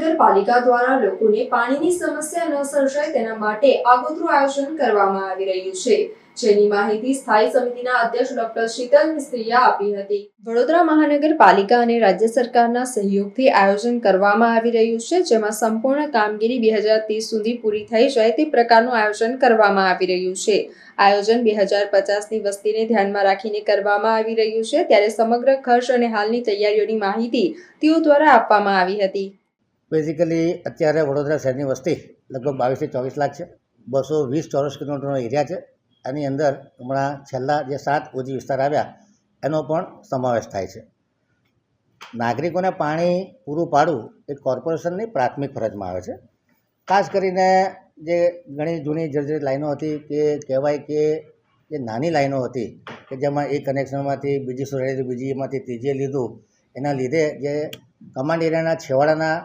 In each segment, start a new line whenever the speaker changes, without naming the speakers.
મહાનગરપાલિકા દ્વારા લોકોને પાણીની સમસ્યા ન સર્જાય તેના માટે આગોતરું આયોજન કરવામાં આવી રહ્યું છે, જેની માહિતી સ્થાયી સમિતિના અધ્યક્ષ ડોક્ટર શીતલ મિસ્ત્રીએ આપી હતી। વડોદરા મહાનગરપાલિકા અને રાજ્ય સરકારના સહયોગથી આયોજન કરવામાં આવી રહ્યું છે, જેમાં સંપૂર્ણ કામગીરી 2030 સુધી પૂરી થઈ જાય તે પ્રકારનું આયોજન કરવામાં આવી રહ્યું છે। આયોજન 2050ની વસ્તીને ધ્યાનમાં રાખીને કરવામાં આવી રહ્યું છે, ત્યારે સમગ્ર ખર્ચ અને હાલની તૈયારીઓની માહિતી તેઓ દ્વારા આપવામાં આવી હતી।
બેઝિકલી અત્યારે વડોદરા શહેરની વસ્તી લગભગ 22 થી 24 લાખ છે। 220 ચોરસ કિલોમીટરનો એરિયા છે। આની અંદર હમણાં છેલ્લા જે 7 ઓજી વિસ્તાર આવ્યા એનો પણ સમાવેશ થાય છે। નાગરિકોને પાણી પૂરું પાડવું એ કોર્પોરેશનની પ્રાથમિક ફરજમાં આવે છે। ખાસ કરીને જે ઘણી જૂની જર્જરિત લાઈનો હતી કે કહેવાય કે જે નાની લાઈનો હતી કે જેમાં એક કનેક્શનમાંથી બીજી સોસાયટી બીજીમાંથી ત્રીજીએ લીધું, એના લીધે જે કમાન્ડ એરિયાના છેવાડાના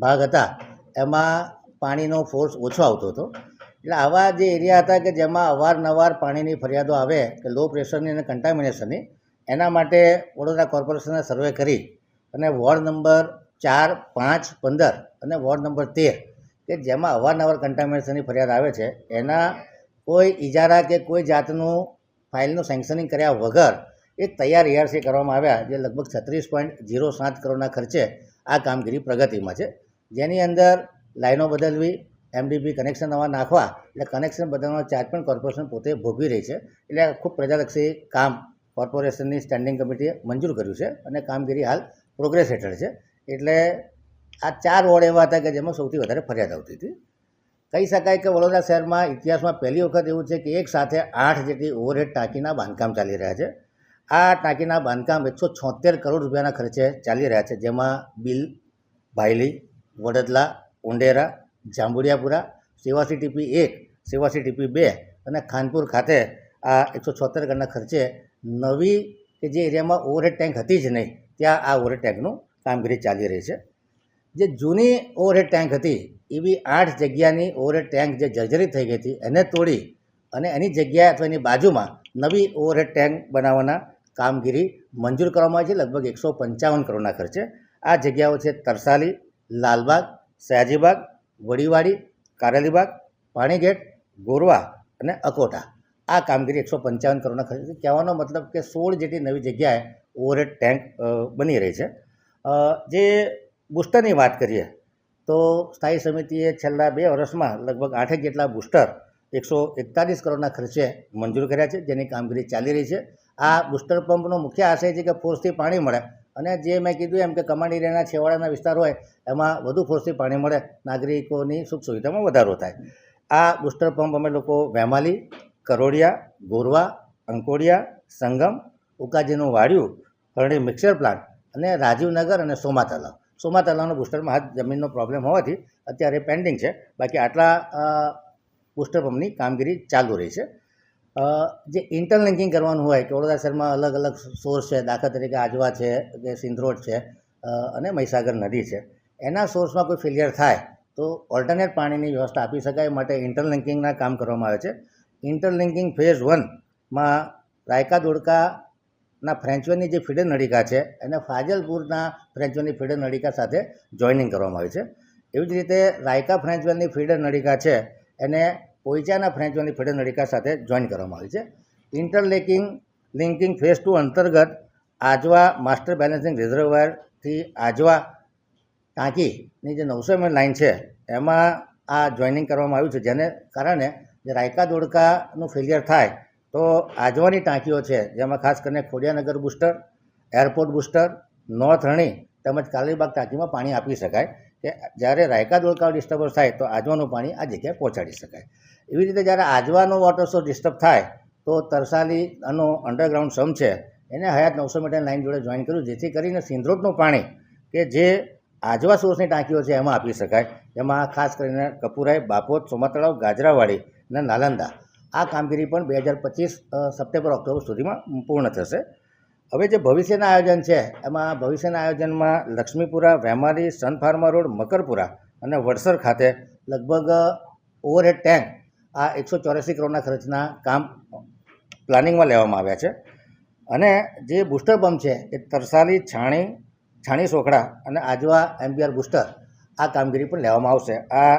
ભાગ હતા એમાં પાણીનો ફોર્સ ઓછો આવતો હતો। એટલે આવા જે એરિયા હતા કે જેમાં અવારનવાર પાણીની ફરિયાદો આવે કે લો પ્રેશરની અને કન્ટામિનેશનની, એના માટે વડોદરા કોર્પોરેશને સર્વે કરી અને વોર્ડ નંબર 4, 5, 15 અને વોર્ડ નંબર 13 કે જેમાં અવારનવાર કન્ટામિનેશનની ફરિયાદ આવે છે એના કોઈ ઇજારા કે કોઈ જાતનું ફાઇલનું સેન્કશનિંગ કર્યા વગર એક તૈયાર એઆરસી કરવામાં આવ્યા, જે લગભગ 36.07 કરોડના ખર્ચે આ કામગીરી પ્રગતિમાં છે। જેની અંદર લાઈનો બદલવી, એમડીપી કનેક્શન નવા નાખવા, એટલે કનેક્શન બદલવાનો ચાર્જ પણ કોર્પોરેશન પોતે ભોગવી રહી છે। એટલે ખૂબ પ્રજાલક્ષી કામ કોર્પોરેશનની સ્ટેન્ડિંગ કમિટીએ મંજૂર કર્યું છે અને કામગીરી હાલ પ્રોગ્રેસ હેઠળ છે। એટલે આ 4 વોર્ડ એવા હતા કે જેમાં સૌથી વધારે ફરિયાદ આવતી હતી। કહી શકાય કે વડોદરા શહેરમાં ઇતિહાસમાં પહેલી વખત એવું છે કે એક સાથે 8 જેટલી ઓવરહેડ ટાંકીના બાંધકામ ચાલી રહ્યા છે। આ ટાંકીના બાંધકામ 176 કરોડ રૂપિયાના ખર્ચે ચાલી રહ્યા છે, જેમાં બિલ, ભાયલી, વડદલા, ઉંડેરા, જાંબુડિયાપુરા, સેવાસી ટીપી 1, સેવાસી ટીપી 2 અને ખાનપુર ખાતે આ 176 કરોડના ખર્ચે નવી કે જે એરિયામાં ઓવરહેડ ટેન્ક હતી જ નહીં ત્યાં આ ઓવરહેડ ટેન્કનું કામગીરી ચાલી રહી છે। જે જૂની ઓવરહેડ ટેન્ક હતી એવી 8 જગ્યાની ઓવરહેડ ટેન્ક જે જર્જરિત થઈ ગઈ હતી એને તોડી અને એની જગ્યાએ અથવા એની બાજુમાં નવી ઓવરહેડ ટેન્ક બનાવવાના કામગીરી મંજૂર કરવામાં આવી છે, લગભગ 155 કરોડના ખર્ચે। આ જગ્યાઓ છે તરસાલી, લાલબાગ, સયાજીબાગ, વડીવાડી, કારેલીબાગ, પાણીગેટ, ગોરવા અને અકોટા। આ કામગીરી 155 કરોડના ખર્ચે, કહેવાનો મતલબ કે 16 જેટલી નવી જગ્યાએ ઓવરહેડ ટેન્ક બની રહી છે। જે બુસ્ટરની વાત કરીએ તો સ્થાયી સમિતિએ છેલ્લા 2 વર્ષમાં લગભગ 8 જેટલા બુસ્ટર 141 કરોડના ખર્ચે મંજૂર કર્યા છે, જેની કામગીરી ચાલી રહી છે। આ બુસ્ટર પંપનો મુખ્ય આશય છે કે ફોર્સથી પાણી મળે અને જે મેં કીધું એમ કે કમાન્ડ એરિયાના છેવાડાના વિસ્તાર હોય એમાં વધુ ફોર્સથી પાણી મળે, નાગરિકોની સુખ સુવિધામાં વધારો થાય। આ બુસ્ટર પંપ અમે લોકો વેમાલી, કરોડિયા, ગોરવા, અંકોડિયા, સંગમ, ઉકાજીનું વાડિયું, હરણી મિક્સર પ્લાન્ટ અને રાજીવનગર અને સોમા તલાવનો બુસ્ટરમાં હાથ જમીનનો પ્રોબ્લેમ હોવાથી અત્યારે પેન્ડિંગ છે। બાકી આટલા બુસ્ટર પંપની કામગીરી ચાલુ રહી છે। જે ઇન્ટરલિંકિંગ કરવાનું હોય કે વડોદરા શહેરમાં અલગ અલગ સોર્સ છે, દાખલા તરીકે આજવા છે કે સિંધરોડ છે અને મહીસાગર નદી છે, એના સોર્સમાં કોઈ ફેલિયર થાય તો ઓલ્ટરનેટ પાણીની વ્યવસ્થા આપી શકાય માટે ઇન્ટરલિંકિંગના કામ કરવામાં આવે છે। ઇન્ટરલિંકિંગ ફેઝ 1માં રાયકા દોડકાના ફ્રેન્ચવેની જે ફીડર નળિકા છે એને ફાજલપુરના ફ્રેન્ચવેલની ફીડર નળિકા સાથે જોઇનિંગ કરવામાં આવી છે। એવી જ રીતે રાયકા ફ્રેન્ચવેલની ફીડર નળિકા છે એને પોઈચાના ફ્રેન્ચવેલની ફીડર નળિકા સાથે જોઈન કરવામાં આવી છે। ઇન્ટરલિંકિંગ ફેઝ 2 અંતર્ગત આજવા માસ્ટર બેલેન્સિંગ રિઝર્વરથી આજવા ટાંકીની જે 900 ml લાઇન છે એમાં આ જોઈનિંગ કરવામાં આવ્યું છે, જેને કારણે જે રાયકા દોડકાનું ફેલિયર થાય તો આજવાની ટાંકીઓ છે જેમાં ખાસ કરીને Khodiyanagar booster, airport booster, north રણી તેમજ કાલીબાગ ટાંકીમાં પાણી આપી શકાય કે જ્યારે રાયકા દોડકા ડિસ્ટર્બન્સ થાય તો આજવાનું પાણી આ જગ્યાએ પહોંચાડી શકાય। એવી રીતે જ્યારે આજવાનો વોટર સોર્સ ડિસ્ટર્બ થાય તો તરસાલીનો અંડરગ્રાઉન્ડ સમ છે એને હયાત 900 મીટર લાઇન જોડે જોઈન કર્યું, જેથી કરીને સિંધરોડનું પાણી કે જે આજવા સોર્સની ટાંકીઓ છે એમાં આપી શકાય। એમાં ખાસ કરીને કપુરાઈ, બાપોદ, સોમાતળાવ, ગાજરાવાડી અને નાલંદા આ કામગીરી પણ 2025 સપ્ટેમ્બર-ઓક્ટોબર સુધીમાં પૂર્ણ થશે। હવે જે ભવિષ્યના આયોજન છે એમાં ભવિષ્યના આયોજનમાં Laxmipura, વેમારી, Sun Pharma road, Makarpura અને વડસર ખાતે લગભગ ઓવરહેડ ટેન્ક આ 184 કરોડના ખર્ચના કામ પ્લાનિંગમાં લેવામાં આવ્યા છે। અને જે બુસ્ટર પંપ છે એ તરસાલી, છાણી સોખડા અને આજવા એમપીઆર બુસ્ટર આ કામગીરી પણ લેવામાં આવશે. આ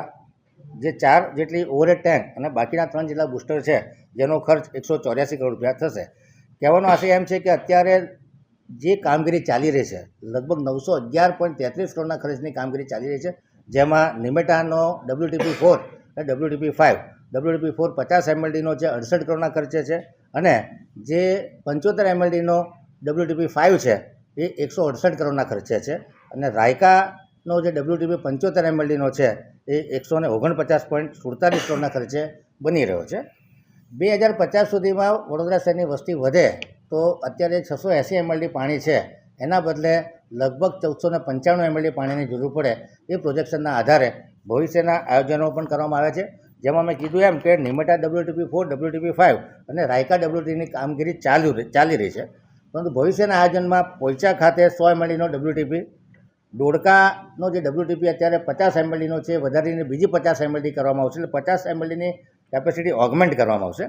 જે 4 જેટલી ઓવરહેડ ટેન્ક અને બાકીના 3 જેટલા બૂસ્ટર છે જેનો ખર્ચ 184 કરોડ રૂપિયા થશે. કહેવાનો આશય એમ છે કે અત્યારે જે કામગીરી ચાલી રહી છે લગભગ 911.33 કરોડના ખર્ચની કામગીરી ચાલી રહી છે, જેમાં નિમેટાનો WTP4 અને WTP5 WTP4 50 MLDનો છે 68 કરોડના ખર્ચે છે અને જે 75 MLDનો WTP5 છે એ 168 કરોડના ખર્ચે છે અને રાયકાનો જે WTP 75 MLDનો છે એ 149.47 કરોડના ખર્ચે બની રહ્યો છે. 2050 સુધીમાં વડોદરા શહેરની વસ્તી વધે તો અત્યારે 680 MLD પાણી છે એના બદલે લગભગ 1495 MLD પાણીની જરૂર પડે એ પ્રોજેક્શનના આધારે ભવિષ્યના આયોજનો પણ કરવામાં આવ્યા છે, જેમાં મેં કીધું એમ કે નિમેટા WTP4 WTP5 અને રાયકા WTની કામગીરી ચાલી રહી છે, પરંતુ ભવિષ્યના આયોજનમાં પોઈચા ખાતે 100 MLDનો WTP, ધોળકાનો જે WTP અત્યારે 50 MLDનો છે વધારીને બીજી 50 MLD કરવામાં આવશે, એટલે 50 MLDની કેપેસિટી ઓગમેન્ટ કરવામાં આવશે.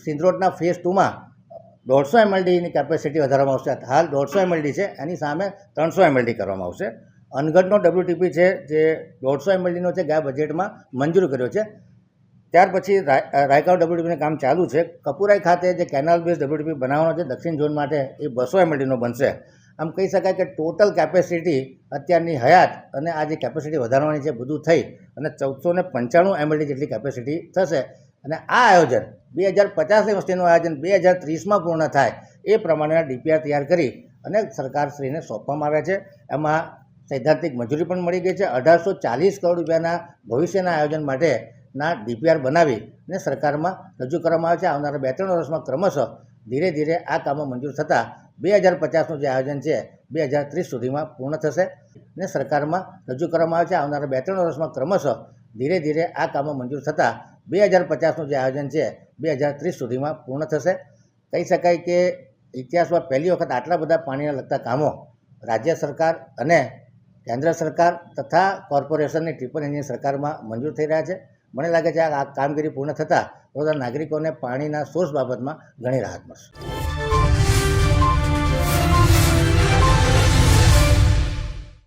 સિંદરોડના ફેઝ 2માં 150 MLDની કેપેસિટી વધારવામાં આવશે. હાલ 150 MLD છે, એની સામે 300 MLD કરવામાં આવશે. અનગઢનો WTP છે જે 150 MLDનો છે, ગયા બજેટમાં મંજૂર કર્યો છે. ત્યાર પછી રાયકા WTPનું કામ ચાલુ છે. કપુરાઈ ખાતે જે કેનાલ બેઝ WTP બનાવવાનો છે દક્ષિણ ઝોન માટે એ 200 MLDનો બનશે. આમ કહી શકાય કે ટોટલ કેપેસિટી અત્યારની હયાત અને આ જે કેપેસિટી વધારવાની છે બધું થઈ અને 1495 MLD જેટલી કેપેસિટી થશે. અને આ આયોજન 2050ની વસ્તીનું આયોજન 2030માં પૂર્ણ થાય એ પ્રમાણેના DPR તૈયાર કરી અને સરકારશ્રીને સોંપવામાં આવ્યા છે. એમાં સૈદ્ધાંતિક મંજૂરી પણ મળી ગઈ છે. 1840 કરોડ રૂપિયાના ભવિષ્યના આયોજન માટેના DPR બનાવી અને સરકારમાં રજૂ કરવામાં આવે છે. આવનારા 2-3 વર્ષમાં ક્રમશઃ ધીરે ધીરે આ કામો મંજૂર થતાં 2050નું જે આયોજન છે 2030 સુધીમાં પૂર્ણ થશે અને સરકારમાં રજૂ કરવામાં આવે છે. આવનારા 2-3 વર્ષમાં ક્રમશઃ ધીરે ધીરે આ કામો મંજૂર થતાં 2050નું જે આયોજન છે 2030 સુધીમાં પૂર્ણ થશે. કહી શકાય કે ઇતિહાસમાં પહેલી વખત આટલા બધા પાણીને લગતા કામો રાજ્ય સરકાર અને કેન્દ્ર સરકાર તથા કોર્પોરેશનની ટ્રિપલ એન્જિન સરકારમાં મંજૂર થઈ રહ્યા છે. મને લાગે છે આ કામગીરી પૂર્ણ થતાં વડોદરા નાગરિકોને પાણીના સોર્સ બાબતમાં ઘણી રાહત મળશે.